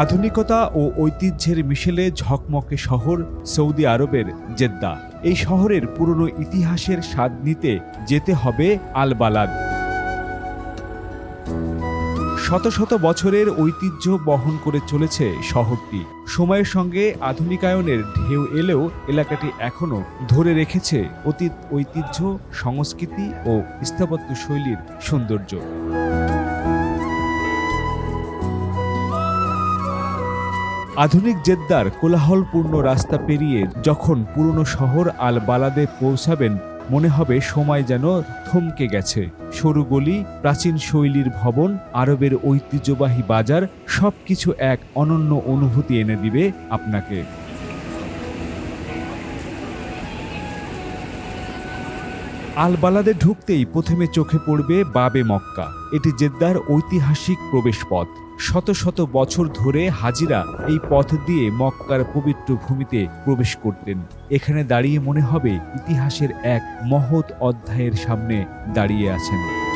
আধুনিকতা ও ঐতিহ্যের মিশেলে ঝকমকে শহর সৌদি আরবের জেদ্দা। এই শহরের পুরনো ইতিহাসের স্বাদ নিতে যেতে হবে আল বালাদ। শত শত বছরের ঐতিহ্য বহন করে চলেছে শহরটি। সময়ের সঙ্গে আধুনিকায়নের ঢেউ এলেও এলাকাটি এখনও ধরে রেখেছে অতীত ঐতিহ্য, সংস্কৃতি ও স্থাপত্য শৈলীর সৌন্দর্য। আধুনিক জেদ্দার কোলাহলপূর্ণ রাস্তা পেরিয়ে যখন পুরনো শহর আল বালাদে পৌঁছাবেন, মনে হবে সময় যেন থমকে গেছে। সরু গলি, প্রাচীন শৈলীর ভবন, আরবের ঐতিহ্যবাহী বাজার, সবকিছু এক অনন্য অনুভূতি এনে দিবে আপনাকে। আল বালাদে ঢুকতেই প্রথমে চোখে পড়বে বাবে মক্কা। এটি জেদ্দার ঐতিহাসিক প্রবেশপথ। শত শত বছর ধরে হাজিরা এই পথ দিয়ে মক্কার পবিত্র ভূমিতে প্রবেশ করতেন। এখানে দাঁড়িয়ে মনে হবে ইতিহাসের এক মহৎ অধ্যায়ের সামনে দাঁড়িয়ে আছেন।